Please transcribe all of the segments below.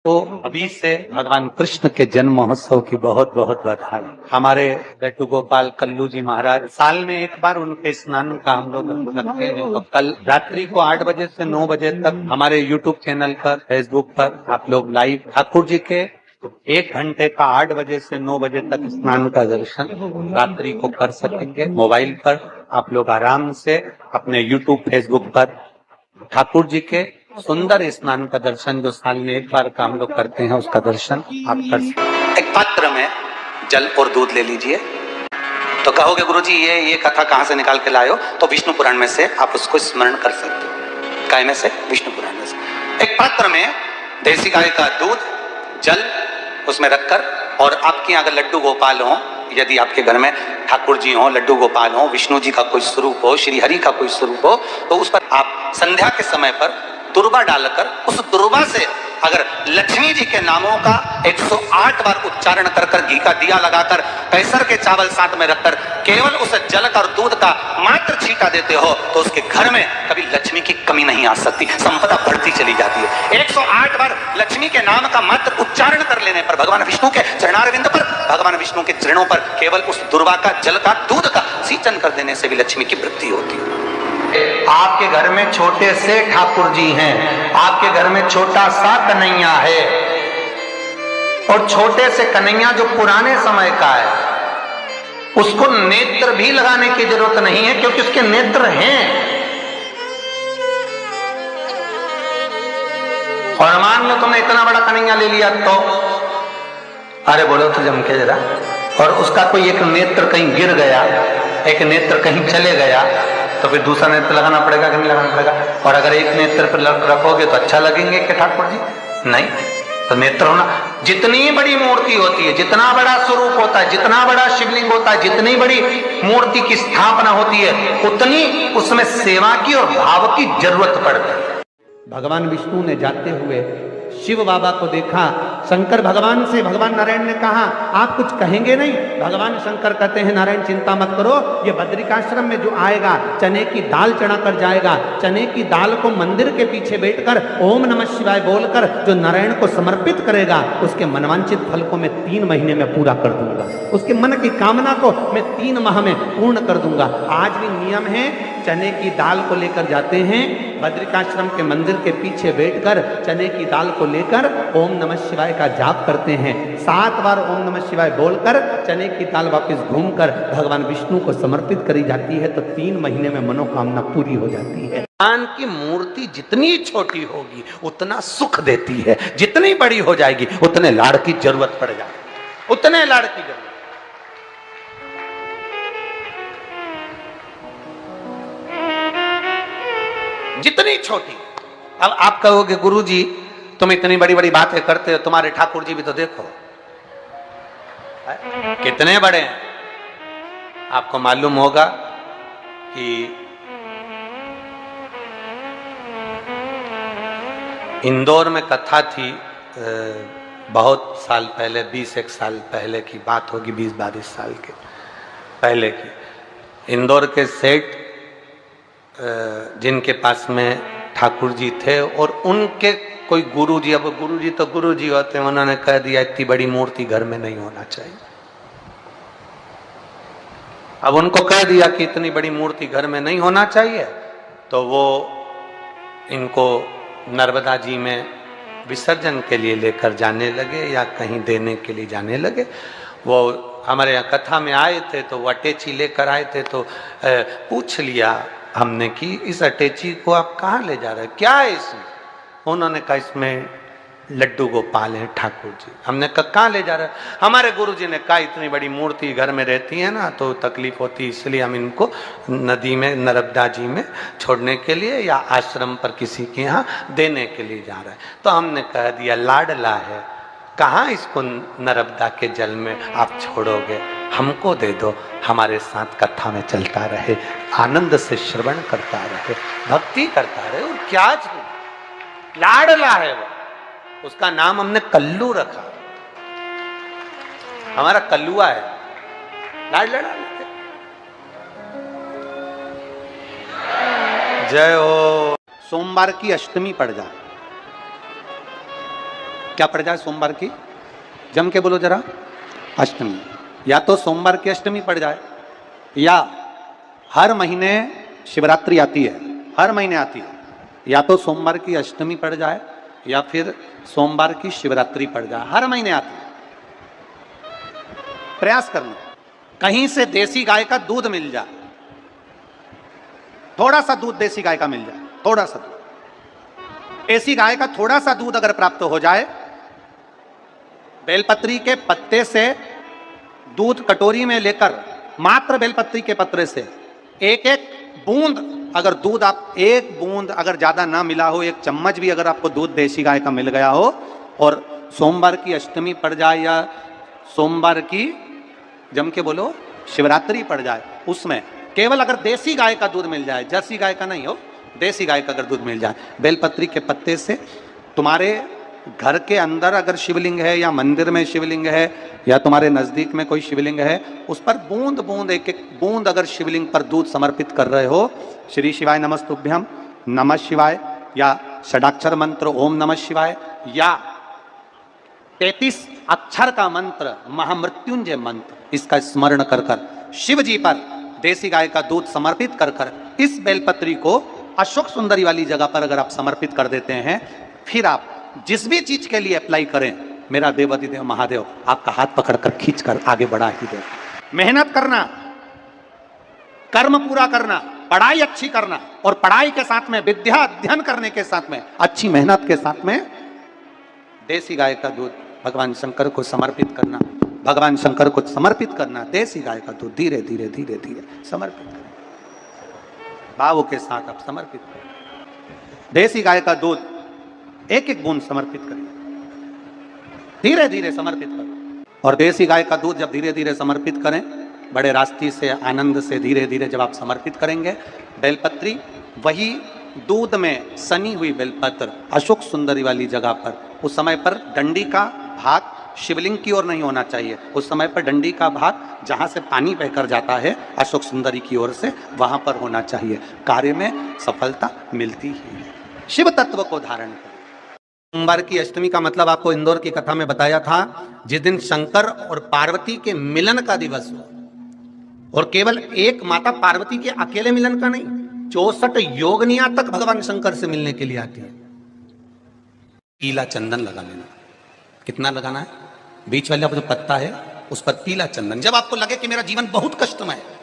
तो अभी से भगवान कृष्ण के जन्म महोत्सव की बहुत बहुत बधाई। हमारे लड्डू गोपाल कल्लू जी महाराज साल में एक बार उनके स्नान का हम लोग रखते हैं। तो कल रात्रि को 8 बजे से 9 बजे तक हमारे YouTube चैनल पर, फेसबुक पर आप लोग लाइव ठाकुर जी के 1 घंटे का 8 बजे से 9 बजे तक स्नान का दर्शन रात्रि को कर सकेंगे। मोबाइल पर आप लोग आराम से अपने YouTube, फेसबुक पर ठाकुर जी के सुंदर स्नान का दर्शन, जो साल में एक बार का हम लोग करते हैं, उसका दर्शन आप कर सकते हैं। एक पात्र में जल और दूध ले लीजिए। तो कहोगे गुरुजी ये कथा कहां से निकाल के लाए हो? तो विष्णु पुराण में से आप उसको स्मरण कर सकते हो। काय में से? विष्णु पुराण में से। एक पात्र में देसी गाय का दूध, जल उसमें रखकर, और आपके यहाँ अगर लड्डू गोपाल हो, यदि आपके घर में ठाकुर जी हो, लड्डू गोपाल हो, विष्णु जी का कोई स्वरूप हो, श्री हरि का कोई स्वरूप हो, तो उस पर आप संध्या के समय पर दुर्वा डालकर, उस दुर्वा से अगर लक्ष्मी जी के नामों का 108 बार उच्चारण कर कर, घी का दिया लगाकर, कैसर के चावल साथ में रखकर केवल उस जल का और दूध का मात्र छींटा देते हो, तो उसके घर में कभी लक्ष्मी की कमी नहीं आ सकती, संपदा बढ़ती चली जाती है। 108 बार लक्ष्मी के नाम का मात्र उच्चारण कर लेने पर, भगवान विष्णु के चरणारविंद पर, भगवान विष्णु के चरणों पर केवल उस दुर्वा का, जल का, दूध का सिंचन कर देने से भी लक्ष्मी की वृद्धि होती है। आपके घर में छोटे से ठाकुर जी हैं, आपके घर में छोटा सा कन्हैया है, और छोटे से कन्हैया जो पुराने समय का है, उसको नेत्र भी लगाने की जरूरत नहीं है, क्योंकि उसके नेत्र हैं। और मान लो तुमने इतना बड़ा कन्हैया ले लिया, तो अरे बोलो तो जम के जरा, और उसका कोई एक नेत्र कहीं गिर गया, एक नेत्र कहीं चले गया, तो फिर दूसरा नेत्र लगाना पड़ेगा कि नहीं लगाना पड़ेगा? और अगर एक नेत्र पर रखोगे तो अच्छा लगेंगे कि ठाकुर जी? नहीं। तो नेत्र होना, जितनी बड़ी मूर्ति होती है, जितना बड़ा स्वरूप होता है, जितना बड़ा शिवलिंग होता है, जितनी बड़ी मूर्ति की स्थापना होती है, उतनी उसमें सेवा की और भाव की जरूरत पड़ती है। भगवान विष्णु ने जाते हुए शिव बाबा को देखा। शंकर भगवान से, भगवान नारायण ने कहा आप कुछ कहेंगे नहीं? भगवान शंकर कहते हैं नारायण चिंता मत करो, ये बद्रिकाश्रम में जो आएगा चने की दाल चढ़ा कर जाएगा, चने की दाल को मंदिर के पीछे बैठकर ओम नमः शिवाय बोलकर जो नारायण को समर्पित करेगा, उसके मनवांचित फल को मैं 3 महीने में पूरा कर दूंगा, उसके मन की कामना को मैं 3 माह में पूर्ण कर दूंगा। आज भी नियम है, चने की दाल को लेकर जाते हैं, बद्रिकाश्रम के मंदिर के पीछे बैठकर चने की दाल को लेकर ओम नमः शिवाय का जाप करते हैं। 7 बार ओम नमः शिवाय बोलकर चने की दाल वापस घूमकर भगवान विष्णु को समर्पित करी जाती है, तो 3 महीने में मनोकामना पूरी हो जाती है। भगवान की मूर्ति जितनी छोटी होगी उतना सुख देती है, जितनी बड़ी हो जाएगी उतने लाड़ की जरूरत पड़ जाएगी, उतने लाड़ की जरूरत। जितनी छोटी। अब आप कहोगे गुरुजी तुम इतनी बड़ी बड़ी बातें करते हो, तुम्हारे ठाकुर जी भी तो देखो कितने बड़े हैं। आपको मालूम होगा कि इंदौर में कथा थी, बहुत साल पहले, 20-1 साल पहले की बात होगी, 20-22 साल के पहले की। इंदौर के सेठ जिनके पास में ठाकुर जी थे, और उनके कोई गुरुजी, अब गुरुजी तो गुरुजी होते हैं, उन्होंने कह दिया इतनी बड़ी मूर्ति घर में नहीं होना चाहिए। अब उनको कह दिया कि इतनी बड़ी मूर्ति घर में नहीं होना चाहिए, तो वो इनको नर्मदा जी में विसर्जन के लिए लेकर जाने लगे या कहीं देने के लिए जाने लगे। वो हमारे यहाँ कथा में आए थे, तो वो अटैची लेकर आए थे, तो पूछ लिया हमने कि इस अटैची को आप कहाँ ले जा रहे हैं, क्या है इसमें? उन्होंने कहा इसमें लड्डू गोपाल हैं ठाकुर जी। हमने कहा कहाँ ले जा रहे हैं? हमारे गुरुजी ने कहा इतनी बड़ी मूर्ति घर में रहती है ना तो तकलीफ होती, इसलिए हम इनको नदी में, नर्मदा जी में छोड़ने के लिए या आश्रम पर किसी के यहाँ देने के लिए जा रहे हैं। तो हमने कह दिया लाडला है, कहाँ इसको नर्मदा के जल में आप छोड़ोगे, हमको दे दो, हमारे साथ कथा में चलता रहे, आनंद से श्रवण करता रहे, भक्ति करता रहे। और क्या लाडला है वो, उसका नाम हमने कल्लू रखा, हमारा कल्लुआ है, लाडला। जय हो। सोमवार की अष्टमी पड़ जाए क्या पड़ जाए सोमवार की? जम के बोलो जरा, अष्टमी। या तो सोमवार की अष्टमी पड़ जाए, या हर महीने शिवरात्रि आती है, हर महीने आती है, या तो सोमवार की अष्टमी पड़ जाए या फिर सोमवार की शिवरात्रि पड़ जाए, हर महीने आती है। प्रयास करना कहीं से देसी गाय का दूध मिल जाए, थोड़ा सा दूध देसी गाय का मिल जाए, थोड़ा सा दूध देसी गाय का, थोड़ा सा दूध अगर प्राप्त हो जाए, बेलपत्री के पत्ते से दूध कटोरी में लेकर, मात्र बेलपत्री के पत्ते से एक एक बूंद अगर दूध, आप एक बूंद अगर ज्यादा ना मिला हो, एक चम्मच भी अगर आपको दूध देसी गाय का मिल गया हो, और सोमवार की अष्टमी पड़ जाए या सोमवार की, जम के बोलो, शिवरात्रि पड़ जाए, उसमें केवल अगर देसी गाय का दूध मिल जाए, जर्सी गाय का नहीं हो, देसी गाय का अगर दूध मिल जाए, बेलपत्री के पत्ते से, तुम्हारे घर के अंदर अगर शिवलिंग है या मंदिर में शिवलिंग है या तुम्हारे नजदीक में कोई शिवलिंग है, उस पर बूंद बूंद, एक एक बूंद अगर शिवलिंग पर दूध समर्पित कर रहे हो, श्री शिवाय नमस्तुभ्यम, नमः शिवाय, या षडाक्षर मंत्र ओम नमः शिवाय, या 33 अक्षर का मंत्र महामृत्युंजय मंत्र, इसका स्मरण कर कर शिव जी पर देसी गाय का दूध समर्पित कर कर इस बेलपत्री को अशोक सुंदरी वाली जगह पर अगर आप समर्पित कर देते हैं, फिर आप जिस भी चीज के लिए अप्लाई करें, मेरा देवाधिदेव महादेव आपका हाथ पकड़कर खींचकर आगे बढ़ा ही दे। मेहनत करना, कर्म पूरा करना, पढ़ाई अच्छी करना, और पढ़ाई के साथ में विद्या अध्ययन करने के साथ में अच्छी मेहनत के साथ में देसी गाय का दूध भगवान शंकर को समर्पित करना, भगवान शंकर को समर्पित करना, देसी गाय का दूध धीरे धीरे धीरे धीरे समर्पित करें, भावों के साथ आप समर्पित करें। देसी गाय का दूध एक एक बूंद समर्पित करें, धीरे धीरे समर्पित करें। और देसी गाय का दूध जब धीरे धीरे समर्पित करें, बड़े रास्ते से, आनंद से धीरे धीरे जब आप समर्पित करेंगे, बेलपत्री वही दूध में सनी हुई बेलपत्र अशोक सुंदरी वाली जगह पर, उस समय पर डंडी का भाग शिवलिंग की ओर नहीं होना चाहिए, उस समय पर डंडी का भाग जहां से पानी बहकर जाता है अशोक सुंदरी की ओर से, वहां पर होना चाहिए। कार्य में सफलता मिलती ही है। शिव तत्व को धारण करें। सोमवार की अष्टमी का मतलब आपको इंदौर की कथा में बताया था, जिस दिन शंकर और पार्वती के मिलन का दिवस हो, और केवल एक माता पार्वती के अकेले मिलन का नहीं, 64 योगनियां तक भगवान शंकर से मिलने के लिए आती है। पीला चंदन लगा लेना, कितना लगाना है? बीच वाला जो पत्ता है उस पर पीला चंदन। जब आपको लगे कि मेरा जीवन बहुत कष्टमय है,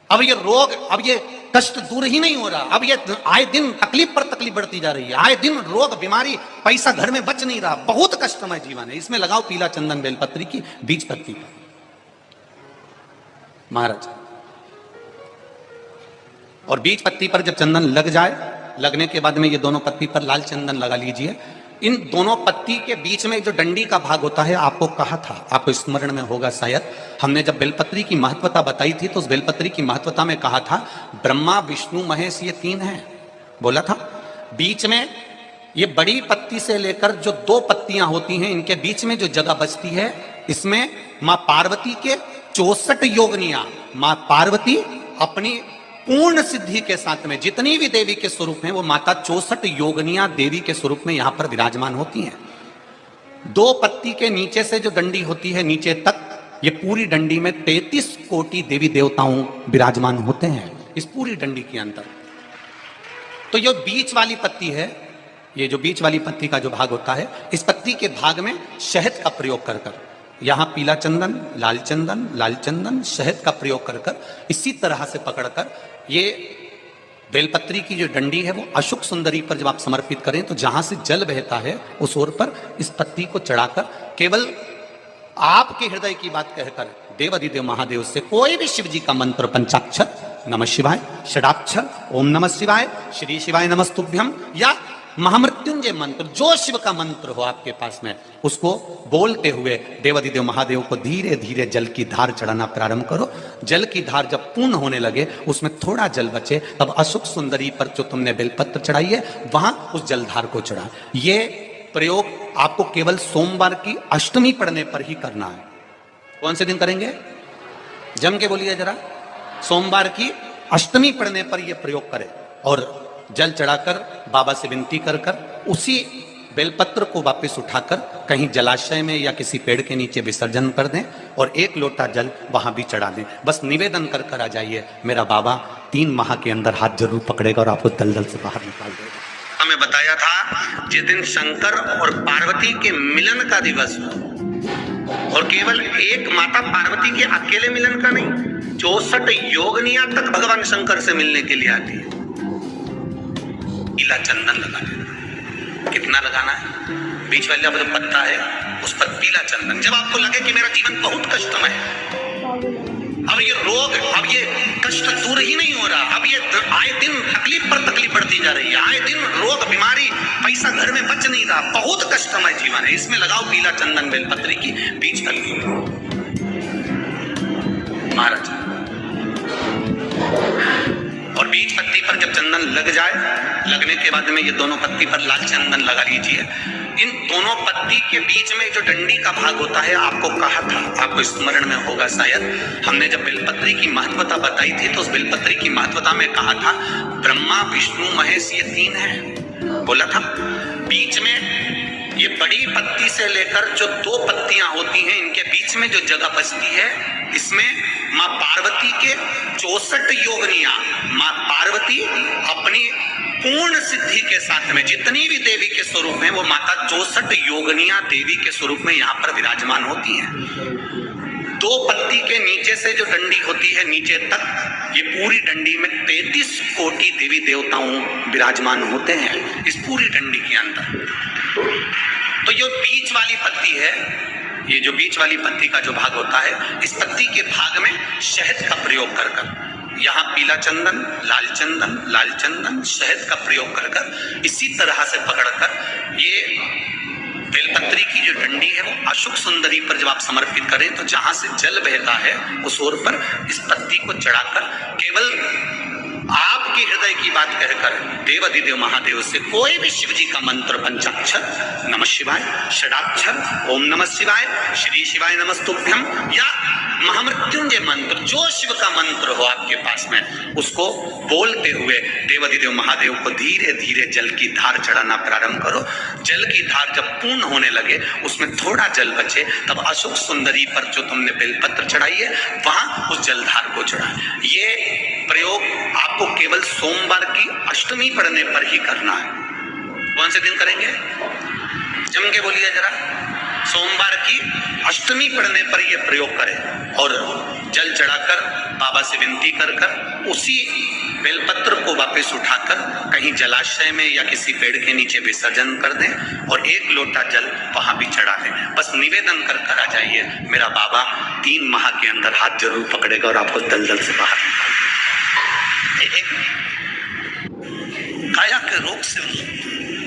अब ये रोग, अब ये कष्ट दूर ही नहीं हो रहा, अब ये आए दिन तकलीफ पर तकलीफ बढ़ती जा रही है, आए दिन रोग बीमारी, पैसा घर में बच नहीं रहा, बहुत कष्टमय जीवन है, इसमें लगाओ पीला चंदन बेलपत्री की बीज पत्ती पर। महाराज, और बीज पत्ती पर जब चंदन लग जाए, लगने के बाद में ये दोनों पत्ती पर लाल चंदन लगा लीजिए। इन दोनों पत्ती के बीच में जो डंडी का भाग होता है, आपको कहा था, आपको स्मरण में होगा शायद, हमने जब बेलपत्री की महत्वता बताई थी तो उस बेलपत्री की महत्वता में कहा था ब्रह्मा विष्णु महेश ये 3 हैं, बोला था। बीच में ये बड़ी पत्ती से लेकर जो 2 पत्तियां होती हैं, इनके बीच में जो जगह बचती है, इसमें मां पार्वती के 64 योगनियां, मां पार्वती अपनी पूर्ण सिद्धि के साथ में जितनी भी देवी के स्वरूप हैं, वो माता 64 योगनियां देवी के स्वरूप में यहां पर विराजमान होती हैं। 2 पत्ती के नीचे से जो डंडी होती है नीचे तक, ये पूरी डंडी में 33 कोटि देवी देवताओं विराजमान होते हैं इस पूरी डंडी के अंदर। तो ये बीच वाली पत्ती है, ये जो बीच वाली पत्ती का जो भाग होता है, इस पत्ती के भाग में शहद का प्रयोग कर कर, यहां पीला चंदन, लाल चंदन, शहद का प्रयोग कर कर, इसी तरह से पकड़कर ये बेलपत्री की जो डंडी है वो अशोक सुंदरी पर जब आप समर्पित करें, तो जहां से जल बहता है उस ओर पर इस पत्ती को चढ़ाकर केवल आपके हृदय की बात कहकर देवाधिदेव महादेव से कोई भी शिव जी का मंत्र, पंचाक्षर नमः शिवाय, षडाक्षर ओम नमः शिवाय, श्री शिवाय नमस्तुभ्यम, या महामृत्युंजय मंत्र, जो शिव का मंत्र हो आपके पास में, उसको बोलते हुए देवाधिदेव महादेव को धीरे धीरे जल की धार चढ़ाना प्रारंभ करो। जल की धार जब पूर्ण होने लगे, उसमें थोड़ा जल बचे, तब अशोक सुंदरी पर जो तुमने बेलपत्र चढ़ाई है वहां उस जलधार को चढ़ा। ये प्रयोग आपको केवल सोमवार की अष्टमी पढ़ने पर ही करना है। कौन से दिन करेंगे? जम के बोलिए जरा। सोमवार की अष्टमी पढ़ने पर यह प्रयोग करें, और जल चढ़ाकर बाबा से विनती कर कर उसी बेलपत्र को वापस उठाकर कहीं जलाशय में या किसी पेड़ के नीचे विसर्जन कर दें और 1 लोटा जल वहां भी चढ़ा दें। बस निवेदन कर कर आ जाइए, मेरा बाबा 3 माह के अंदर हाथ जरूर पकड़ेगा और आपको दलदल से बाहर निकाल देगा। हमें बताया था जिस दिन शंकर और पार्वती के मिलन का दिवस हो, और केवल एक माता पार्वती के अकेले मिलन का नहीं, 64 योगनियां तक भगवान शंकर से मिलने के लिए आती है। पीला चंदन लगा देना। कितना लगाना है? बीच वाला जो पत्ता है उस पर पीला चंदन। जब आपको लगे कि मेरा जीवन बहुत कष्टमय है, अब ये रोग, अब ये कष्ट दूर ही नहीं हो रहा, अब ये आए दिन तकलीफ पर तकलीफ बढ़ती जा रही है, आए दिन रोग बीमारी, पैसा घर में बच नहीं रहा, बहुत कष्टमय जीवन है, इसमें लगाओ पीला चंदन बेलपत्री की बीज कलगी महाराज। और बीज पत्ती पर जब चंदन लग जाए, लगने के बाद में ये दोनों पत्ती पर लाल चंदन लगा लीजिए। इन दोनों पत्ती के बीच में जो डंडी का भाग होता है, आपको कहा था, आपको स्मरण में होगा शायद, हमने जब बेलपत्री की महत्वता बताई थी तो उस बेलपत्री की महत्वता में कहा था ब्रह्मा विष्णु महेश ये 3 हैं, बोला था। बीच में ये बड़ी पत्ती से लेकर जो 2 पत्तियां होती हैं, इनके बीच में जो जगह बचती है, इसमें माँ पार्वती के 64 योगनियां, माँ पार्वती अपनी पूर्ण सिद्धि के साथ में जितनी भी देवी के स्वरूप में, वो माता 64 योगनियां देवी के स्वरूप में यहाँ पर विराजमान होती हैं। 2 पत्ती के नीचे से जो डंडी होती है नीचे तक, ये पूरी डंडी में 33 कोटि देवी देवताओं विराजमान होते हैं इस पूरी डंडी के अंदर। तो ये बीच वाली पत्ती है, ये जो बीच वाली पत्ती का जो भाग होता है, इस पत्ती के भाग में शहद का प्रयोग कर यहाँ पीला चंदन, लाल चंदन, शहद का प्रयोग कर इसी तरह से पकड़कर ये बेलपत्री की जो डंडी है वो अशुक सुंदरी पर जब आप समर्पित करें तो जहां से जल बहता है उस ओर पर इस पत्ती को चढ़ाकर केवल आपके हृदय की बात कहकर देवाधिदेव महादेव से कोई भी शिव जी का मंत्र, पंचाक्षर, नमः शिवाय, षडाक्षर, ओम नमः शिवाय, श्री शिवाय नमस्तुभ्यम, या महामृत्युंजय मंत्र, जो शिव का मंत्र हो आपके पास में, उसको बोलते हुए देवाधिदेव महादेव को धीरे धीरे जल की धार चढ़ाना प्रारंभ करो। जल की धार जब पूर्ण होने लगे, उसमें थोड़ा जल बचे, तब अशोक सुंदरी पर जो तुमने बेलपत्र चढ़ाई है वहां उस जलधार को चढ़ा। ये प्रयोग आपको केवल सोमवार की अष्टमी पढ़ने पर ही करना है। कौन से दिन करेंगे? जम के बोलिए जरा। सोमवार की अष्टमी पढ़ने पर यह प्रयोग करें और जल चढ़ाकर बाबा से विनती कर उसी बेलपत्र को वापस उठाकर कहीं जलाशय में या किसी पेड़ के नीचे विसर्जन कर दें और 1 लोटा जल वहां भी चढ़ा दें। बस निवेदन कर कर आ जाइए, मेरा बाबा 3 माह के अंदर हाथ जरूर पकड़ेगा और आपको दलदल से बाहर निकालेगा। काया के रोग से